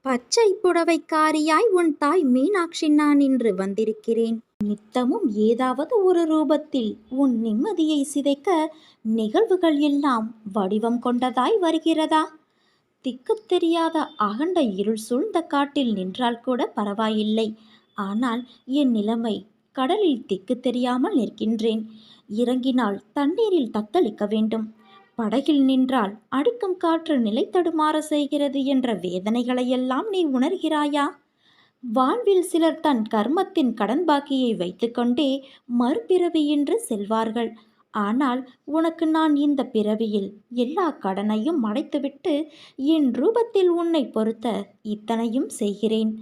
பச்சை புடவைக்காரியாய் உன் தாய் மீனாட்சி நான் இன்று வந்திருக்கிறேன். நித்தமும் ஏதாவது ஒரு ரூபத்தில் உன் நிம்மதியை சிதைக்க நிகழ்வுகள் எல்லாம் வடிவம் கொண்டதாய் வருகிறதா? திக்கு தெரியாத அகண்ட இருள் சூழ்ந்த காட்டில் நின்றால் கூட பரவாயில்லை. ஆனால் என் நிலைமை கடலில் திக்கு தெரியாமல் நிற்கின்றேன். இறங்கினால் தண்ணீரில் தத்தளிக்க வேண்டும். படகில் நின்றால் அடிக்கும் காற்று நிலை தடுமாற செய்கிறது என்ற வேதனைகளையெல்லாம் நீ உணர்கிறாயா? வாழ்வில் சிலர் தன் கர்மத்தின் கடன் பாக்கியை வைத்துக்கொண்டே மறுபிறவி என்று செல்வார்கள். ஆனால் உனக்கு நான் இந்த பிறவியில் எல்லா கடனையும் அடைத்துவிட்டு என் ரூபத்தில் உன்னை பொறுத்த இத்தனையும் செய்கிறேன்.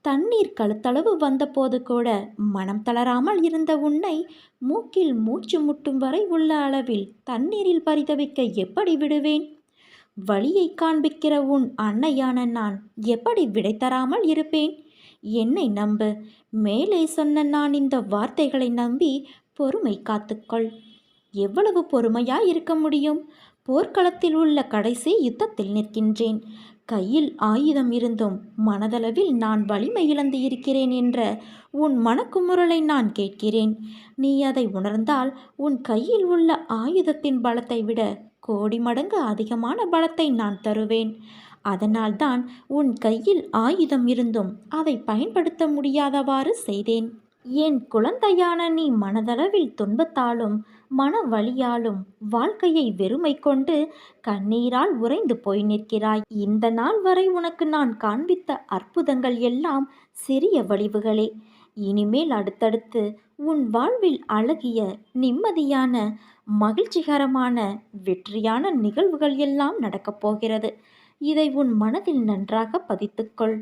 தண்ணீர் கழுத்தளவு வந்தபோது கூட மனம் தளராமல் இருந்த உன்னை மூக்கில் மூச்சு முட்டும் வரை உள்ள அளவில் தண்ணீரில் பரிதவிக்க எப்படி விடுவேன்? வழியை காண்பிக்கிற உன் அன்னையான நான் எப்படி விடை தராமல் இருப்பேன்? என்னை நம்பு. மேலே சொன்ன நான் இந்த வார்த்தைகளை நம்பி பொறுமை காத்துக்கொள். எவ்வளவு பொறுமையாய் இருக்க முடியும்? போர்க்களத்தில் உள்ள கடைசி யுத்தத்தில் நிற்கின்றேன். கையில் ஆயுதம் இருந்தும் மனதளவில் நான் வலிமை இழந்து இருக்கிறேன் என்ற உன் மனக்குமுறலை நான் கேட்கிறேன். நீ அதை உணர்ந்தால் உன் கையில் உள்ள ஆயுதத்தின் பலத்தை விட கோடி மடங்கு அதிகமான பலத்தை நான் தருவேன். அதனால்தான் உன் கையில் ஆயுதம் இருந்தும் அதை பயன்படுத்த முடியாதவாறு செய்தேன். என் குழந்தையான நீ மனதளவில் துன்பத்தாலும் மன வலியாலும் வாழ்க்கையை வெறுமை கொண்டு கண்ணீரால் உறைந்து போய் நிற்கிறாய். இந்த நாள் வரை உனக்கு நான் காண்பித்த அற்புதங்கள் எல்லாம் சிறிய வடிவுகளே. இனிமேல் அடுத்தடுத்து உன் வாழ்வில் அழகிய நிம்மதியான மகிழ்ச்சிகரமான வெற்றியான நிகழ்வுகள் எல்லாம் நடக்கப் போகிறது. இதை உன் மனதில் நன்றாக பதித்துக்கொள்.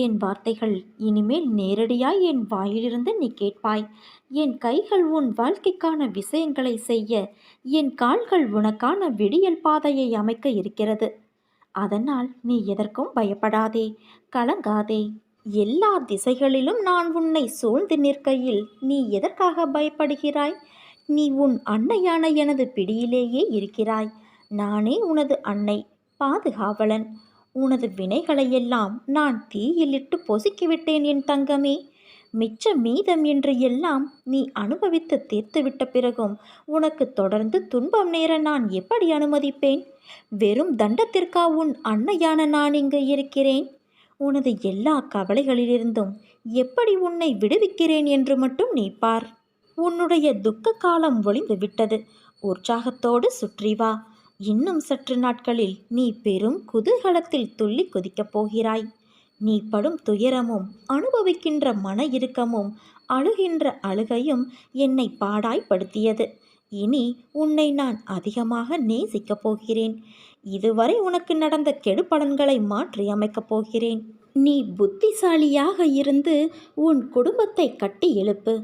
என் வார்த்தைகள் இனிமேல் நேரடியாய் என் வாயிலிருந்து நீ கேட்பாய். என் கைகள் உன் வாழ்க்கைக்கான விஷயங்களை செய்ய, என் கால்கள் உனக்கான விடியல் பாதையை அமைக்க இருக்கிறது. அதனால் நீ எதற்கும் பயப்படாதே, கலங்காதே. எல்லா திசைகளிலும் நான் உன்னை சூழ்ந்து நிற்கையில் நீ எதற்காக பயப்படுகிறாய்? நீ உன் அன்னையான எனது பிடியிலேயே இருக்கிறாய். நானே உனது அன்னை, பாதுகாவலன். உனது வினைகளையெல்லாம் நான் தீயிலிட்டு பொசுக்கிவிட்டேன் என் தங்கமே. மிச்ச மீதம் என்று எல்லாம் நீ அனுபவித்து தீர்த்துவிட்ட பிறகும் உனக்கு தொடர்ந்து துன்பம் நேர நான் எப்படி அனுமதிப்பேன்? வெறும் தண்டத்திற்கா உன் அன்னையான நான் இங்கு இருக்கிறேன்? உனது எல்லா கவலைகளிலிருந்தும் எப்படி உன்னை விடுவிக்கிறேன் என்று மட்டும் நீ பார். உன்னுடைய துக்க காலம் ஒளிந்து விட்டது. உற்சாகத்தோடு சுற்றி வா. இன்னும் சற்று நாட்களில் நீ பெரும் குதூகலத்தில் துள்ளி குதிக்கப் போகிறாய். நீ படும் துயரமும் அனுபவிக்கின்ற மன இறுக்கமும் அழுகின்ற அழுகையும் என்னை பாடாய்ப்படுத்தியது. இனி உன்னை நான் அதிகமாக நேசிக்கப் போகிறேன். இதுவரை உனக்கு நடந்த கெடுபலன்களை மாற்றி அமைக்கப் போகிறேன். நீ புத்திசாலியாக இருந்து உன் குடும்பத்தை கட்டி எழுப்பு.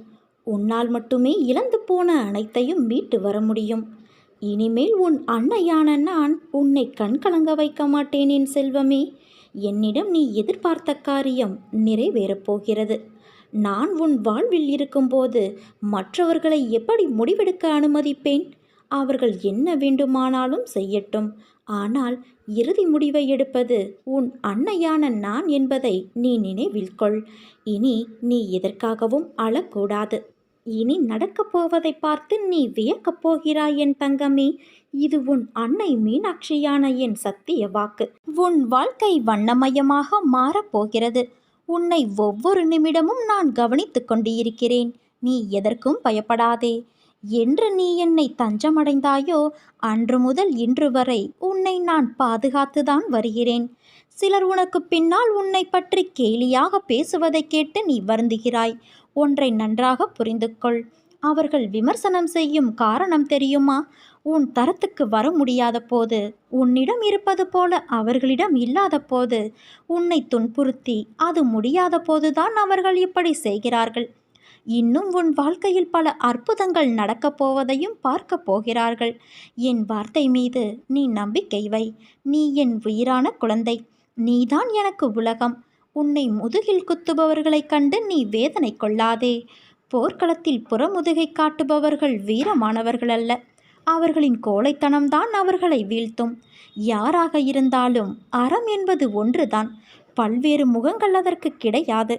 உன்னால் மட்டுமே இழந்து போன அனைத்தையும் மீட்டு வர முடியும். இனிமேல் உன் அன்னையான நான் உன்னை கண்கலங்க வைக்க மாட்டேன் என் செல்வமே. என்னிடம் நீ எதிர்பார்த்த காரியம் நிறைவேறப் போகிறது. நான் உன் வாழ்வில் இருக்கும்போது மற்றவர்களை எப்படி முடிவெடுக்க அனுமதிப்பேன்? அவர்கள் என்ன வேண்டுமானாலும் செய்யட்டும். ஆனால் இறுதி முடிவை எடுப்பது உன் அன்னையான நான் என்பதை நீ நினைவில் கொள். இனி நீ எதற்காகவும் அழக்கூடாது. இனி நடக்கப் போவதை பார்த்து நீ வியக்கப் போகிறாய் என் தங்கமே. இது உன் அன்னை மீனாட்சியான என் சத்திய வாக்கு. உன் வாழ்க்கை வண்ணமயமாக மாறப்போகிறது. உன்னை ஒவ்வொரு நிமிடமும் நான் கவனித்து கொண்டு இருக்கிறேன். நீ எதற்கும் பயப்படாதே. என்று நீ என்னை தஞ்சமடைந்தாயோ அன்று முதல் இன்று வரை உன்னை நான் பாதுகாத்துதான் வருகிறேன். சிலர் உனக்கு பின்னால் உன்னை பற்றி கேலியாக பேசுவதை கேட்டு நீ வருந்துகிறாய். ஒன்றை நன்றாக புரிந்து கொள். அவர்கள் விமர்சனம் செய்யும் காரணம் தெரியுமா? உன் தரத்துக்கு வர முடியாத போது, உன்னிடம் இருப்பது போல அவர்களிடம் இல்லாத போது, உன்னை துன்புறுத்தி அது முடியாத போதுதான் அவர்கள் இப்படி செய்கிறார்கள். இன்னும் உன் வாழ்க்கையில் பல அற்புதங்கள் நடக்கப் போவதையும் பார்க்கப் போகிறார்கள். என் வார்த்தை மீது நீ நம்பிக்கை வை. நீ என் உயிரான குழந்தை. நீதான் எனக்கு உலகம். உன்னை முதுகில் குத்துபவர்களைக் கண்டு நீ வேதனை கொள்ளாதே. போர்க்களத்தில் புறமுதுகை காட்டுபவர்கள் வீரமானவர்கள் அல்ல. அவர்களின் கோழைத்தனம்தான் அவர்களை வீழ்த்தும். யாராக இருந்தாலும் அறம் என்பது ஒன்றுதான். பல்வேறு முகங்கள் அதற்கு கிடையாது.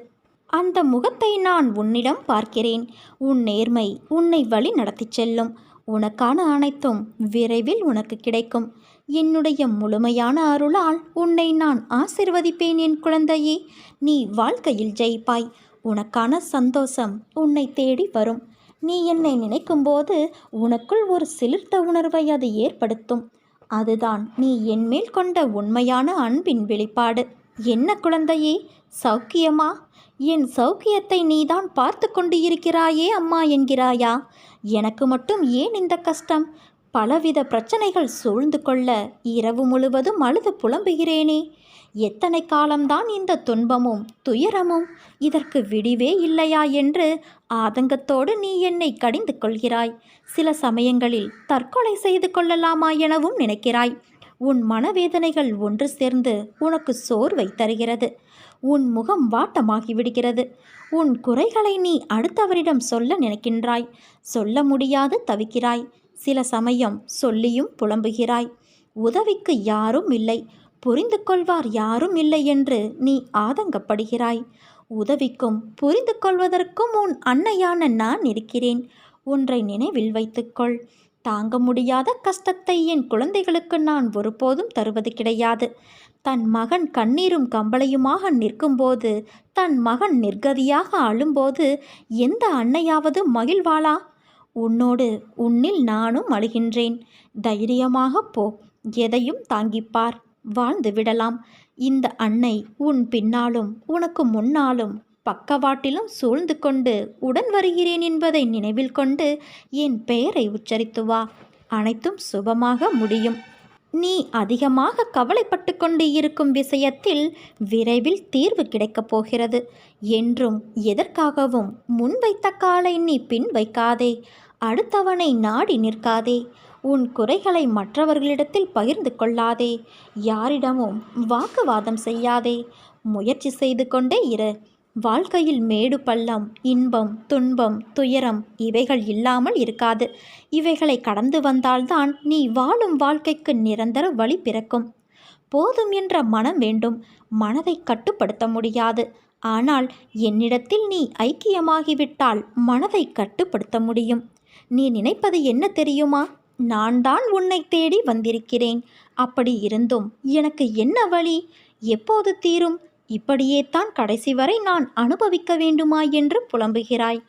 அந்த முகத்தை நான் உன்னிடம் பார்க்கிறேன். உன் நேர்மை உன்னை வழி நடத்திச் செல்லும். உனக்கான அனைத்தும் விரைவில் உனக்கு கிடைக்கும். என்னுடைய முழுமையான அருளால் உன்னை நான் ஆசிர்வதிப்பேன் என் குழந்தையே. நீ வாழ்க்கையில் ஜெயிப்பாய். உனக்கான சந்தோஷம் உன்னை தேடி வரும். நீ என்னை நினைக்கும்போது உனக்குள் ஒரு சிலிர்த்த உணர்வை அது ஏற்படுத்தும். அதுதான் நீ என்மேல் கொண்ட உண்மையான அன்பின் வெளிப்பாடு. என்ன குழந்தையே, சௌக்கியமா? என் சௌக்கியத்தை நீதான் பார்த்து கொண்டு இருக்கிறாயே அம்மா என்கிறாயா? எனக்கு மட்டும் ஏன் இந்த கஷ்டம்? பலவித பிரச்சனைகள் சூழ்ந்து கொள்ள இரவு முழுவதும் அழுது புலம்புகிறேனே. எத்தனை காலம்தான் இந்த துன்பமும் துயரமும்? இதற்கு விடிவே இல்லையா என்று ஆதங்கத்தோடு நீ என்னை கடிந்து கொள்கிறாய். சில சமயங்களில் தற்கொலை செய்து கொள்ளலாமா எனவும் நினைக்கிறாய். உன் மனவேதனைகள் ஒன்று சேர்ந்து உனக்கு சோர்வை தருகிறது. உன் முகம் வாட்டமாகிவிடுகிறது. உன் குறைகளை நீ அடுத்தவரிடம் சொல்ல நினைக்கின்றாய். சொல்ல முடியாது தவிக்கிறாய். சில சமயம் சொல்லியும் புலம்புகிறாய். உதவிக்கு யாரும் இல்லை, புரிந்து கொள்வார் யாரும் இல்லை என்று நீ ஆதங்கப்படுகிறாய். உதவிக்கும் புரிந்து கொள்வதற்கும் உன் அன்னையான நான் இருக்கிறேன். ஒன்றை நினைவில் வைத்துக்கொள். தாங்க முடியாத கஷ்டத்தை என் குழந்தைகளுக்கு நான் ஒருபோதும் தருவது கிடையாது. தன் மகன் கண்ணீரும் கம்பளையுமாக நிற்கும்போது, தன் மகன் நிர்கதியாக அழும்போது எந்த அன்னையாவது மகிழ்வாளா? உன்னில் நானும் அழுகின்றேன். தைரியமாக போ. எதையும் தாங்கிப்பார். வாழ்ந்து விடலாம். இந்த அன்னை உன் பின்னாலும் உனக்கு முன்னாலும் பக்கவாட்டிலும் சூழ்ந்து கொண்டு உடன் வருகிறேன் என்பதை நினைவில் கொண்டு என் பெயரை உச்சரித்து வா. அனைத்தும் சுபமாக முடியும். நீ அதிகமாக கவலைப்பட்டு கொண்டு இருக்கும் விஷயத்தில் விரைவில் தீர்வு கிடைக்கப் போகிறது. என்றும் எதற்காகவும் முன்வைத்த காலை நீ பின் வைக்காதே. அடுத்தவனை நாடி நிற்காதே. உன் குறைகளை மற்றவர்களிடத்தில் பகிர்ந்து கொள்ளாதே. யாரிடமும் வாக்குவாதம் செய்யாதே. முயற்சி செய்து கொண்டே இரு. வாழ்க்கையில் மேடு பள்ளம், இன்பம், துன்பம், துயரம் இவைகள் இல்லாமல் இருக்காது. இவைகளை கடந்து வந்தால்தான் நீ வாழும் வாழ்க்கைக்கு நிரந்தர வழி பிறக்கும். போதும் என்ற மனம் வேண்டும். மனதை கட்டுப்படுத்த முடியாது. ஆனால் என்னிடத்தில் நீ ஐக்கியமாகிவிட்டால் மனதை கட்டுப்படுத்த முடியும். நீ நினைப்பது என்ன தெரியுமா? நான் தான் உன்னை தேடி வந்திருக்கிறேன். அப்படி இருந்தும் எனக்கு என்ன வழி? எப்போது தீரும்? இப்படியே தான் கடைசி வரை நான் அனுபவிக்க வேண்டுமா என்று புலம்புகிறாய்.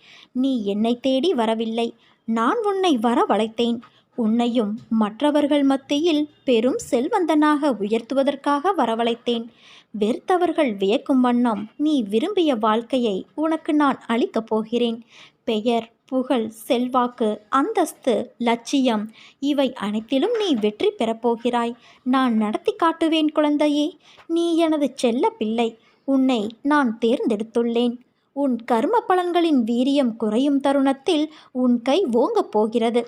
நீ என்னை தேடி வரவில்லை. நான் உன்னை வரவழைத்தேன். உன்னையும் மற்றவர்கள் மத்தியில் பெரும் செல்வந்தனாக உயர்த்துவதற்காக வரவழைத்தேன். வெறுத்தவர்கள் வியக்கும் வண்ணம் நீ விரும்பிய வாழ்க்கையை உனக்கு நான் அளிக்கப் போகிறேன். பெயர், புகழ், செல்வாக்கு, அந்தஸ்து, லட்சியம் இவை அனைத்திலும் நீ வெற்றி பெறப்போகிறாய். நான் நடத்தி காட்டுவேன் குழந்தையே. நீ எனது செல்ல பிள்ளை. உன்னை நான் தேர்ந்தெடுத்துள்ளேன். உன் கர்ம பலன்களின் வீரியம் குறையும் தருணத்தில் உன் கை ஓங்கப் போகிறது.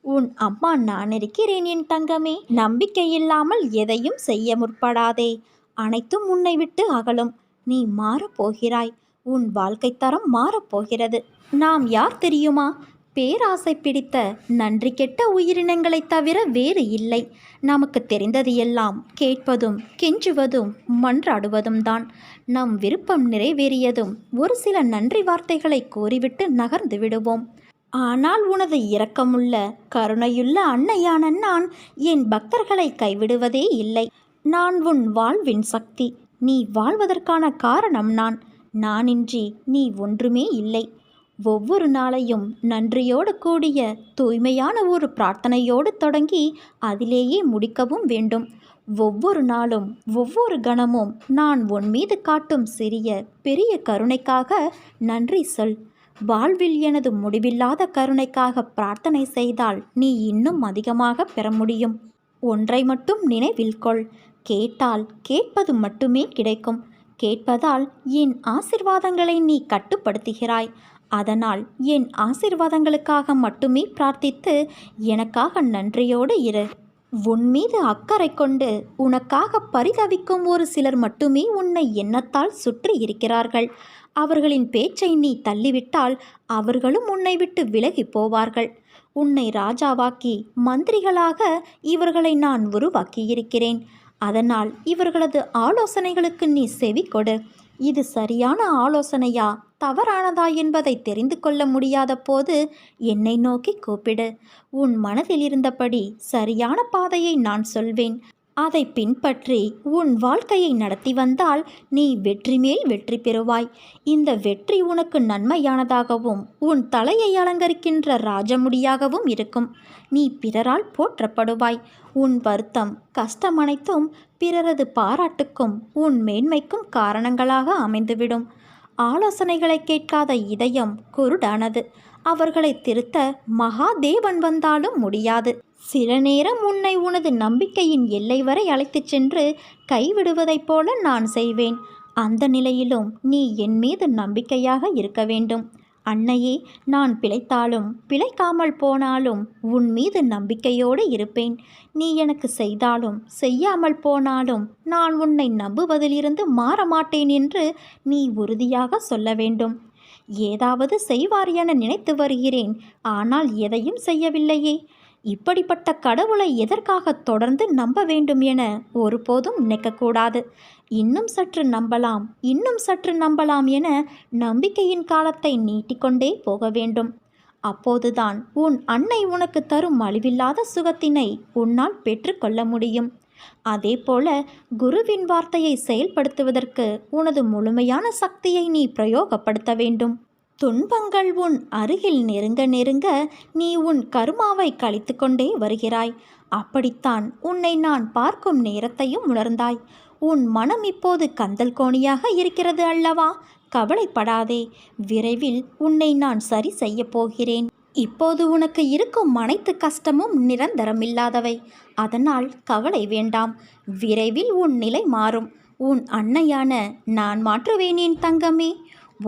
உன் அம்மா நான் இருக்கிறேன் என் தங்கமே. நம்பிக்கை இல்லாமல் எதையும் செய்ய முற்படாதே. அனைத்தும் உன்னை விட்டு அகலும். நீ மாறப்போகிறாய். உன் வாழ்க்கை தரம் மாறப்போகிறது. நாம் யார் தெரியுமா? பேராசை பிடித்த நன்றி கெட்ட உயிரினங்களை தவிர வேறு இல்லை. நமக்கு தெரிந்தது எல்லாம் கேட்பதும் கெஞ்சுவதும் மன்றாடுவதும் தான். நம் விருப்பம் நிறைவேறியதும் ஒரு சில நன்றி வார்த்தைகளை கூறிவிட்டு நகர்ந்து விடுவோம். ஆனால் உனது இரக்கமுள்ள கருணையுள்ள அன்னையான நான் என் பக்தர்களை கைவிடுவதே இல்லை. நான் உன் வாழ்வின் சக்தி. நீ வாழ்வதற்கான காரணம் நான். நானின்றி நீ ஒன்றுமே இல்லை. ஒவ்வொரு நாளையும் நன்றியோடு கூடிய தூய்மையான ஒரு பிரார்த்தனையோடு தொடங்கி அதிலேயே முடிக்கவும் வேண்டும். ஒவ்வொரு நாளும் ஒவ்வொரு கணமும் நான் உன் மீது காட்டும் சிறிய பெரிய கருணைக்காக நன்றி சொல். வாழ்வில் எனது முடிவில்லாத கருணைக்காக பிரார்த்தனை செய்தால் நீ இன்னும் அதிகமாக பெற முடியும். ஒன்றை மட்டும் நினைவில் கொள். கேட்டால் கேட்பது மட்டுமே கிடைக்கும். கேட்பதால் என் ஆசிர்வாதங்களை நீ கட்டுப்படுத்துகிறாய். அதனால் என் ஆசிர்வாதங்களுக்காக மட்டுமே பிரார்த்தித்து எனக்காக நன்றியோடு இரு. உன் மீது அக்கறை கொண்டு உனக்காக பரிதவிக்கும் ஒரு சிலர் மட்டுமே உன்னை எண்ணத்தால் சுற்றி இருக்கிறார்கள். அவர்களின் பேச்சை நீ தள்ளிவிட்டால் அவர்களும் உன்னை விட்டு விலகி போவார்கள். உன்னை ராஜாவாக்கி மந்திரிகளாக இவர்களை நான் உருவாக்கியிருக்கிறேன். அதனால் இவர்களது ஆலோசனைகளுக்கு நீ செவி கொடு. இது சரியான ஆலோசனையா தவறானதா என்பதை தெரிந்து கொள்ள முடியாத போது என்னை நோக்கி கூப்பிடு. உன் மனதில் இருந்தபடி சரியான பாதையை நான் சொல்வேன். அதை பின்பற்றி உன் வாழ்க்கையை நடத்தி வந்தால் நீ வெற்றி மேல் வெற்றி பெறுவாய். இந்த வெற்றி உனக்கு நன்மையானதாகவும் உன் தலையை அலங்கரிக்கின்ற ராஜமுடியாகவும் இருக்கும். நீ பிறரால் போற்றப்படுவாய். உன் வருத்தம் கஷ்டம் அனைத்தும் பிறரது பாராட்டுக்கும் உன் மேன்மைக்கும் காரணங்களாக அமைந்துவிடும். ஆலோசனைகளை கேட்காத இதயம் குருடானது. அவர்களை திருத்த மகாதேவன் வந்தாலும் முடியாது. சில நேரம் உன்னை உனது நம்பிக்கையின் எல்லை வரை அழைத்துச் சென்று கைவிடுவதைப் போல நான் செய்வேன். அந்த நிலையிலும் நீ என் மீது நம்பிக்கையாக இருக்க வேண்டும். அன்னையே, நான் பிழைத்தாலும் பிழைக்காமல் போனாலும் உன் மீது நம்பிக்கையோடு இருப்பேன். நீ எனக்கு செய்தாலும் செய்யாமல் போனாலும் நான் உன்னை நம்புவதிலிருந்து மாற மாட்டேன் என்று நீ உறுதியாக சொல்ல வேண்டும். ஏதாவது செய்வார் என நினைத்து வருகிறேன், ஆனால் எதையும் செய்யவில்லையே. இப்படிப்பட்ட கடவுளை எதற்காக தொடர்ந்து நம்ப வேண்டும் என ஒருபோதும் நினைக்கக்கூடாது. இன்னும் சற்று நம்பலாம், இன்னும் சற்று நம்பலாம் என நம்பிக்கையின் காலத்தை நீட்டிக்கொண்டே போக வேண்டும். அப்போதுதான் உன் அன்னை உனக்கு தரும் அழிவில்லாத சுகத்தினை உன்னால் பெற்றுக்கொள்ள முடியும். அதேபோல குருவின் வார்த்தையை செயல்படுத்துவதற்கு உனது முழுமையான சக்தியை நீ பிரயோகப்படுத்த வேண்டும். துன்பங்கள் உன் அருகில் நெருங்க நெருங்க நீ உன் கர்மாவை கழித்து கொண்டே வருகிறாய். அப்படித்தான் உன்னை நான் பார்க்கும் நேரத்தையும் உணர்ந்தாய். உன் மனம் இப்போது கந்தல் கோணியாக இருக்கிறது அல்லவா? கவலைப்படாதே, விரைவில் உன்னை நான் சரி செய்ய போகிறேன். இப்போது உனக்கு இருக்கும் அனைத்து கஷ்டமும் நிரந்தரமில்லாதவை. அதனால் கவலை வேண்டாம். விரைவில் உன் நிலை மாறும். உன் அன்னையான நான் மாற்றுவேன் என் தங்கமே.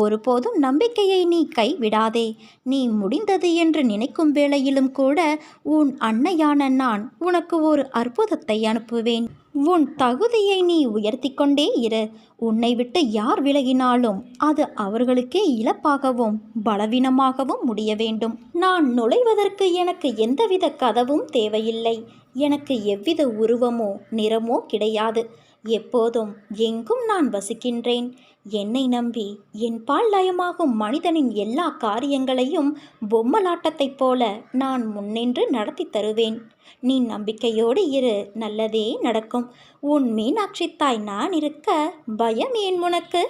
ஒருபோதும் நம்பிக்கையை நீ கைவிடாதே. நீ முடிந்தது என்று நினைக்கும் வேளையிலும் கூட உன் அன்னையான நான் உனக்கு ஒரு அற்புதத்தை அனுப்புவேன். உன் தகுதியை நீ உயர்த்தி கொண்டே இரு. உன்னை விட்டு யார் விலகினாலும் அது அவர்களுக்கே இழப்பாகவும் பலவீனமாகவும் முடிய வேண்டும். நான் நுழைவதற்கு எனக்கு எந்தவித கதவும் தேவையில்லை. எனக்கு எவ்வித உருவமோ நிறமோ கிடையாது. எப்போதும் எங்கும் நான் வசிக்கின்றேன். என்னை நம்பி என் பால் லயமாகும் மனிதனின் எல்லா காரியங்களையும் பொம்மலாட்டத்தைப் போல நான் முன்னின்று நடத்தி தருவேன். நீ நம்பிக்கையோடு இரு, நல்லதே நடக்கும். உன் மீனாட்சி தாய் நான் இருக்க பயம் ஏன் உனக்கு?